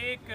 1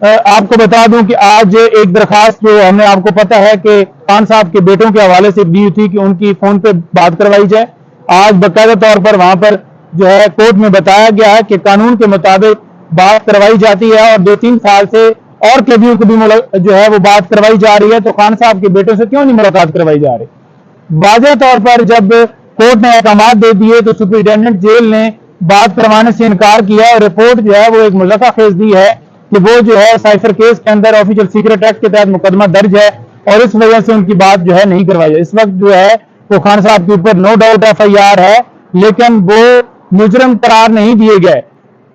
آپ کو بتا دوں کہ آج ایک درخواست جو ہم نے آپ کو پتا ہے کہ خان صاحب کے بیٹوں کے حوالے سے دی تھی کہ ان کی فون پہ بات کروائی جائے. آج باقاعدہ طور پر وہاں پر جو ہے کورٹ میں بتایا گیا ہے کہ قانون کے مطابق بات کروائی جاتی ہے اور 2-3 سال سے اور قیدیوں کو بھی جو ہے وہ بات کروائی جا رہی ہے. تو خان صاحب کے بیٹوں سے کیوں نہیں ملاقات کروائی جا رہی؟ واضح طور پر جب کورٹ نے احکامات دے دیے تو سپرنٹینڈنٹ جیل نے بات کروانے سے انکار کیا اور رپورٹ جو ہے وہ ایک مضحکہ خیز دی ہے کہ وہ جو ہے سائفر کیس کے اندر آفیشل سیکرٹ ایکٹ کے تحت مقدمہ درج ہے اور اس وجہ سے ان کی بات جو ہے نہیں کروائی جائے. اس وقت جو ہے وہ خان صاحب کے اوپر نو ڈاؤٹ FIR ہے لیکن وہ مجرم قرار نہیں دیے گئے.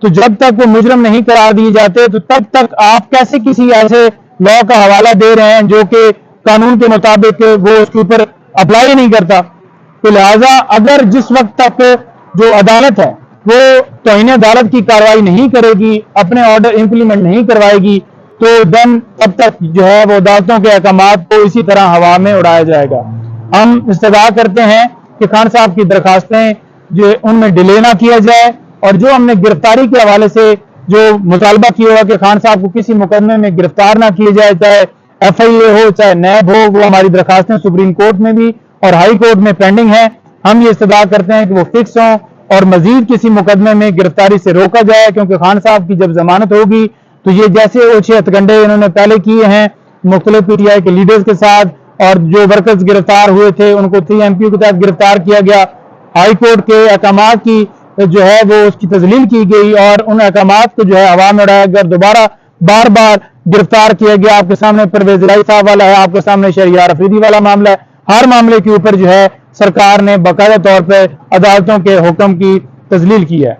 تو جب تک وہ مجرم نہیں قرار دیے جاتے تو تب تک آپ کیسے کسی ایسے لا کا حوالہ دے رہے ہیں جو کہ قانون کے مطابق وہ اس کے اوپر اپلائی نہیں کرتا؟ تو لہٰذا اگر جس وقت تک جو عدالت ہے وہ توہین عدالت کی کارروائی نہیں کرے گی، اپنے آرڈر امپلیمنٹ نہیں کروائے گی، تو دن تب تک جو ہے وہ عدالتوں کے احکامات کو اسی طرح ہوا میں اڑایا جائے گا. ہم استدعا کرتے ہیں کہ خان صاحب کی درخواستیں جو ان میں ڈیلے نہ کیا جائے اور جو ہم نے گرفتاری کے حوالے سے جو مطالبہ کیا ہوا کہ خان صاحب کو کسی مقدمے میں گرفتار نہ کیے جائے، چاہے FIA ہو چاہے نیب ہو، وہ ہماری درخواستیں سپریم کورٹ میں بھی اور ہائی کورٹ میں پینڈنگ ہیں. ہم یہ استدعا کرتے ہیں کہ وہ فکس ہوں اور مزید کسی مقدمے میں گرفتاری سے روکا جائے، کیونکہ خان صاحب کی جب ضمانت ہوگی تو یہ جیسے اوچھے ہتھکنڈے انہوں نے پہلے کیے ہیں مختلف PTI کے لیڈرز کے ساتھ، اور جو ورکرز گرفتار ہوئے تھے ان کو 3 MPO کے تحت گرفتار کیا گیا، ہائی کورٹ کے احکامات کی جو ہے وہ اس کی تذلیل کی گئی اور ان احکامات کو جو ہے عوام میں اڑایا گیا، دوبارہ بار بار گرفتار کیا گیا. آپ کے سامنے پرویز الہی صاحب والا ہے، آپ کے سامنے شہریار افریدی والا معاملہ ہے. ہر معاملے کے اوپر جو ہے سرکار نے باقاعدہ طور پہ عدالتوں کے حکم کی تذلیل کی ہے.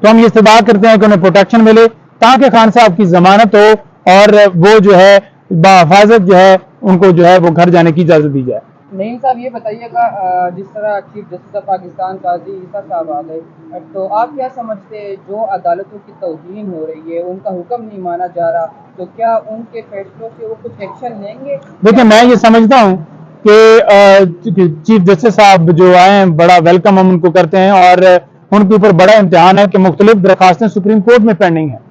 تو ہم یہ استدعا کرتے ہیں کہ انہیں پروٹیکشن ملے تاکہ خان صاحب کی ضمانت ہو اور وہ جو ہے بحفاظت جو ہے ان کو جو ہے وہ گھر جانے کی اجازت دی جائے. نعیم صاحب یہ بتائیے گا، جس طرح چیف جسٹس آف پاکستان قاضی عیسیٰ صاحب آ گئے، تو آپ کیا سمجھتے ہیں جو عدالتوں کی توہین ہو رہی ہے، ان کا حکم نہیں مانا جا رہا، تو کیا ان کے فیصلوں سے وہ کچھ ایکشن لیں گے؟ دیکھیں میں یہ سمجھتا ہوں کہ چیف جسٹس صاحب جو آئے ہیں بڑا ویلکم ہم ان کو کرتے ہیں اور ان کے اوپر بڑا امتحان ہے کہ مختلف درخواستیں سپریم کورٹ میں پینڈنگ ہیں.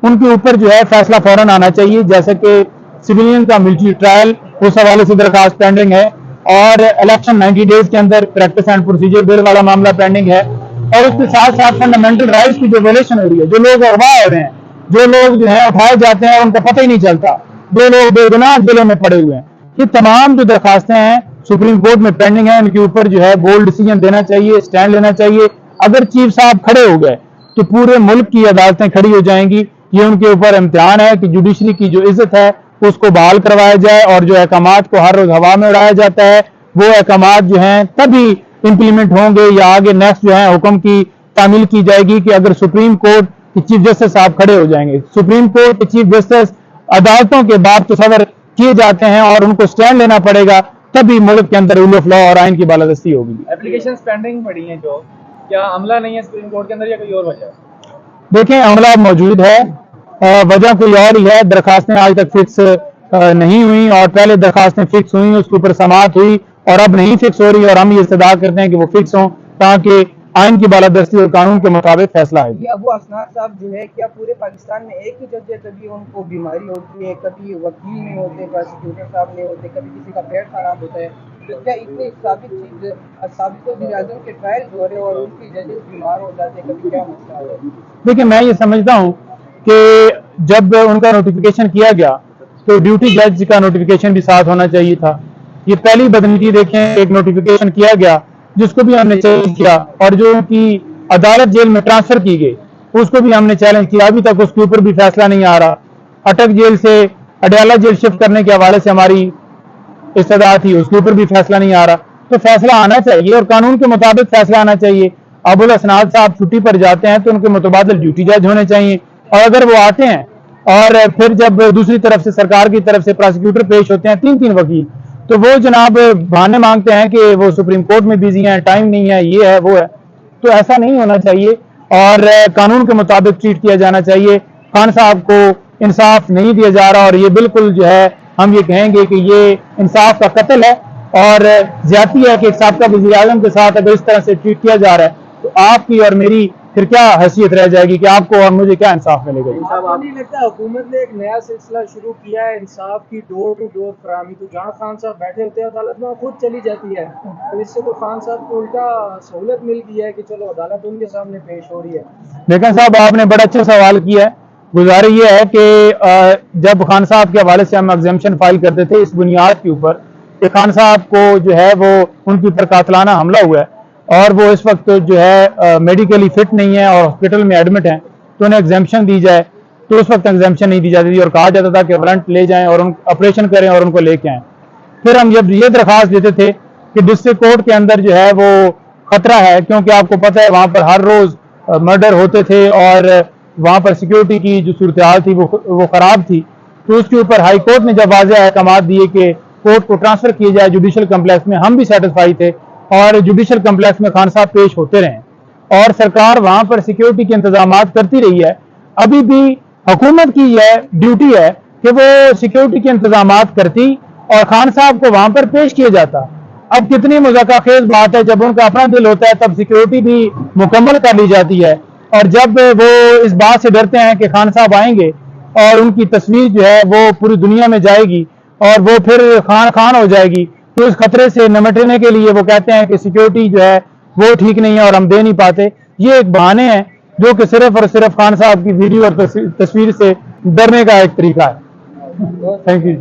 ان کے اوپر جو ہے فیصلہ فوراً آنا چاہیے، جیسے کہ سویلین کا ملٹری ٹرائل اس حوالے سے درخواست پینڈنگ ہے اور الیکشن 90 ڈیز کے اندر پریکٹس اینڈ پروسیجر بل والا معاملہ پینڈنگ ہے اور اس کے ساتھ ساتھ فنڈامنٹل رائٹس کی جو ویلیشن ہو رہی ہے، جو لوگ اغوا ہو رہے ہیں، جو لوگ جو ہیں اٹھائے جاتے ہیں اور ان کا پتہ ہی نہیں چلتا، جو لوگ بے گناہ جیلوں میں پڑے ہوئے ہیں، یہ تمام جو درخواستیں ہیں سپریم کورٹ میں پینڈنگ ہیں. ان کے اوپر جو ہے بولڈ ڈیسیجن دینا چاہیے، سٹینڈ لینا چاہیے. اگر چیف صاحب کھڑے ہو گئے تو پورے ملک کی عدالتیں کھڑی ہو جائیں گی. یہ ان کے اوپر امتحان ہے کہ جوڈیشری کی جو عزت ہے اس کو بحال کروایا جائے اور جو احکامات کو ہر روز ہوا میں اڑایا جاتا ہے وہ احکامات جو ہیں تبھی امپلیمنٹ ہوں گے یا آگے نیکسٹ جو ہے حکم کی تعمیل کی جائے گی کہ اگر سپریم کورٹ کے چیف جسٹس صاحب کھڑے ہو جائیں گے. سپریم کورٹ کے چیف جسٹس عدالتوں کے باب تصور کیے جاتے ہیں اور ان کو سٹینڈ لینا پڑے گا، تبھی ملک کے اندر رول آف لا اور آئین کی بالادستی ہوگی. اپلیکیشنز پینڈنگ پڑی ہیں، جو کیا عملہ نہیں ہے سپریم کورٹ کے اندر یا کوئی اور وجہ؟ دیکھیں عملہ موجود ہے، وجہ کوئی اور ہی ہے. درخواستیں آج تک فکس نہیں ہوئی اور پہلے درخواستیں فکس ہوئی، اس کے اوپر سماعت ہوئی اور اب نہیں فکس ہو رہی اور ہم یہ استدعا کرتے ہیں کہ وہ فکس ہوں تاکہ آئین کی بالادستی اور قانون کے مطابق فیصلہ ہے. یہ ابو اسناد صاحب جو ہے کیا پورے پاکستان میں ایک ہی جج ہے؟ کبھی ان کو بیماری ہوتی ہے، کبھی وکیل نہیں ہوتے، پروسیکیوٹر صاحب نہیں ہوتے، کبھی کسی کا پیٹ خراب ہوتا ہے، تو کیا اتنی ثابت چیز ثابت وزیر اعظم کے ٹرائل ہو رہے اور ان کی ججز بیمار ہو جاتے، کبھی کیا مسئلہ ہے؟ دیکھیں میں یہ سمجھتا ہوں کہ جب ان کا نوٹیفیکیشن کیا گیا تو ڈیوٹی جج کا نوٹیفیکیشن بھی ساتھ ہونا چاہیے تھا. یہ پہلی بدنیتی دیکھیں، ایک نوٹیفیکیشن کیا گیا جس کو بھی ہم نے چیلنج کیا اور جو ان کی عدالت جیل میں ٹرانسفر کی گئی اس کو بھی ہم نے چیلنج کیا. ابھی تک اس کے اوپر بھی فیصلہ نہیں آ رہا. اٹک جیل سے اڈیالہ جیل شفٹ کرنے کے حوالے سے ہماری استدعا تھی، اس کے اوپر بھی فیصلہ نہیں آ رہا. تو فیصلہ آنا چاہیے اور قانون کے مطابق فیصلہ آنا چاہیے. ابو الاسناد صاحب چھٹی پر جاتے ہیں تو ان کے متبادل ڈیوٹی جج ہونے چاہیے اور اگر وہ آتے ہیں اور پھر جب دوسری طرف سے سرکار کی طرف سے پروسیکیوٹر پیش ہوتے ہیں 3 وکیل، تو وہ جناب بہانے مانگتے ہیں کہ وہ سپریم کورٹ میں بیزی ہیں، ٹائم نہیں ہے، یہ ہے وہ ہے. تو ایسا نہیں ہونا چاہیے اور قانون کے مطابق ٹریٹ کیا جانا چاہیے. خان صاحب کو انصاف نہیں دیا جا رہا اور یہ بالکل جو ہے ہم یہ کہیں گے کہ یہ انصاف کا قتل ہے اور زیادتی ہے کہ ایک سابقہ وزیر اعظم کے ساتھ اگر اس طرح سے ٹریٹ کیا جا رہا ہے تو آپ کی اور میری پھر کیا حیثیت رہ جائے گی کہ آپ کو اور مجھے کیا انصاف ملے گا؟ آپ کو نہیں لگتا حکومت نے ایک نیا سلسلہ شروع کیا ہے انصاف کی ڈور ٹو ڈور فراہمی؟ تو جہاں خان صاحب بیٹھے ہوتے ہیں عدالت میں خود چلی جاتی ہے، تو اس سے تو خان صاحب کو الٹا سہولت مل گئی ہے کہ چلو عدالت ان کے سامنے پیش ہو رہی ہے۔ لیکن صاحب آپ نے بڑا اچھا سوال کیا ہے۔ گزارش یہ ہے کہ جب خان صاحب کے حوالے سے ہم ایگزیمشن فائل کرتے تھے اس بنیاد کے اوپر کہ خان صاحب کو جو ہے وہ ان کے اوپر قاتلانہ حملہ ہوا ہے اور وہ اس وقت جو ہے میڈیکلی فٹ نہیں ہے اور ہاسپٹل میں ایڈمٹ ہیں، تو انہیں ایگزیمشن دی جائے، تو اس وقت ایگزیمشن نہیں دی جاتی تھی اور کہا جاتا تھا کہ وارنٹ لے جائیں اور ان آپریشن کریں اور ان کو لے کے آئیں۔ پھر ہم جب یہ درخواست دیتے تھے کہ ڈسٹرکٹ کورٹ کے اندر جو ہے وہ خطرہ ہے، کیونکہ آپ کو پتہ ہے وہاں پر ہر روز مرڈر ہوتے تھے اور وہاں پر سیکیورٹی کی جو صورتحال تھی وہ خراب تھی، تو اس کے اوپر ہائی کورٹ نے جب واضح احکامات دیے کہ کورٹ کو ٹرانسفر کیا جائے جوڈیشل کمپلیکس میں، ہم بھی سیٹسفائی تھے اور جوڈیشل کمپلیکس میں خان صاحب پیش ہوتے رہے اور سرکار وہاں پر سیکیورٹی کے انتظامات کرتی رہی ہے۔ ابھی بھی حکومت کی یہ ڈیوٹی ہے کہ وہ سیکیورٹی کے انتظامات کرتی اور خان صاحب کو وہاں پر پیش کیا جاتا۔ اب کتنی مذاکرہ خیز بات ہے، جب ان کا اپنا دل ہوتا ہے تب سیکیورٹی بھی مکمل کر لی جاتی ہے، اور جب وہ اس بات سے ڈرتے ہیں کہ خان صاحب آئیں گے اور ان کی تصویر جو ہے وہ پوری دنیا میں جائے گی اور وہ پھر خان ہو جائے گی، تو اس خطرے سے نمٹنے کے لیے وہ کہتے ہیں کہ سیکیورٹی جو ہے وہ ٹھیک نہیں ہے اور ہم دے نہیں پاتے۔ یہ ایک بہانے ہیں جو کہ صرف اور صرف خان صاحب کی ویڈیو اور تصویر سے ڈرنے کا ایک طریقہ ہے۔ Thank you.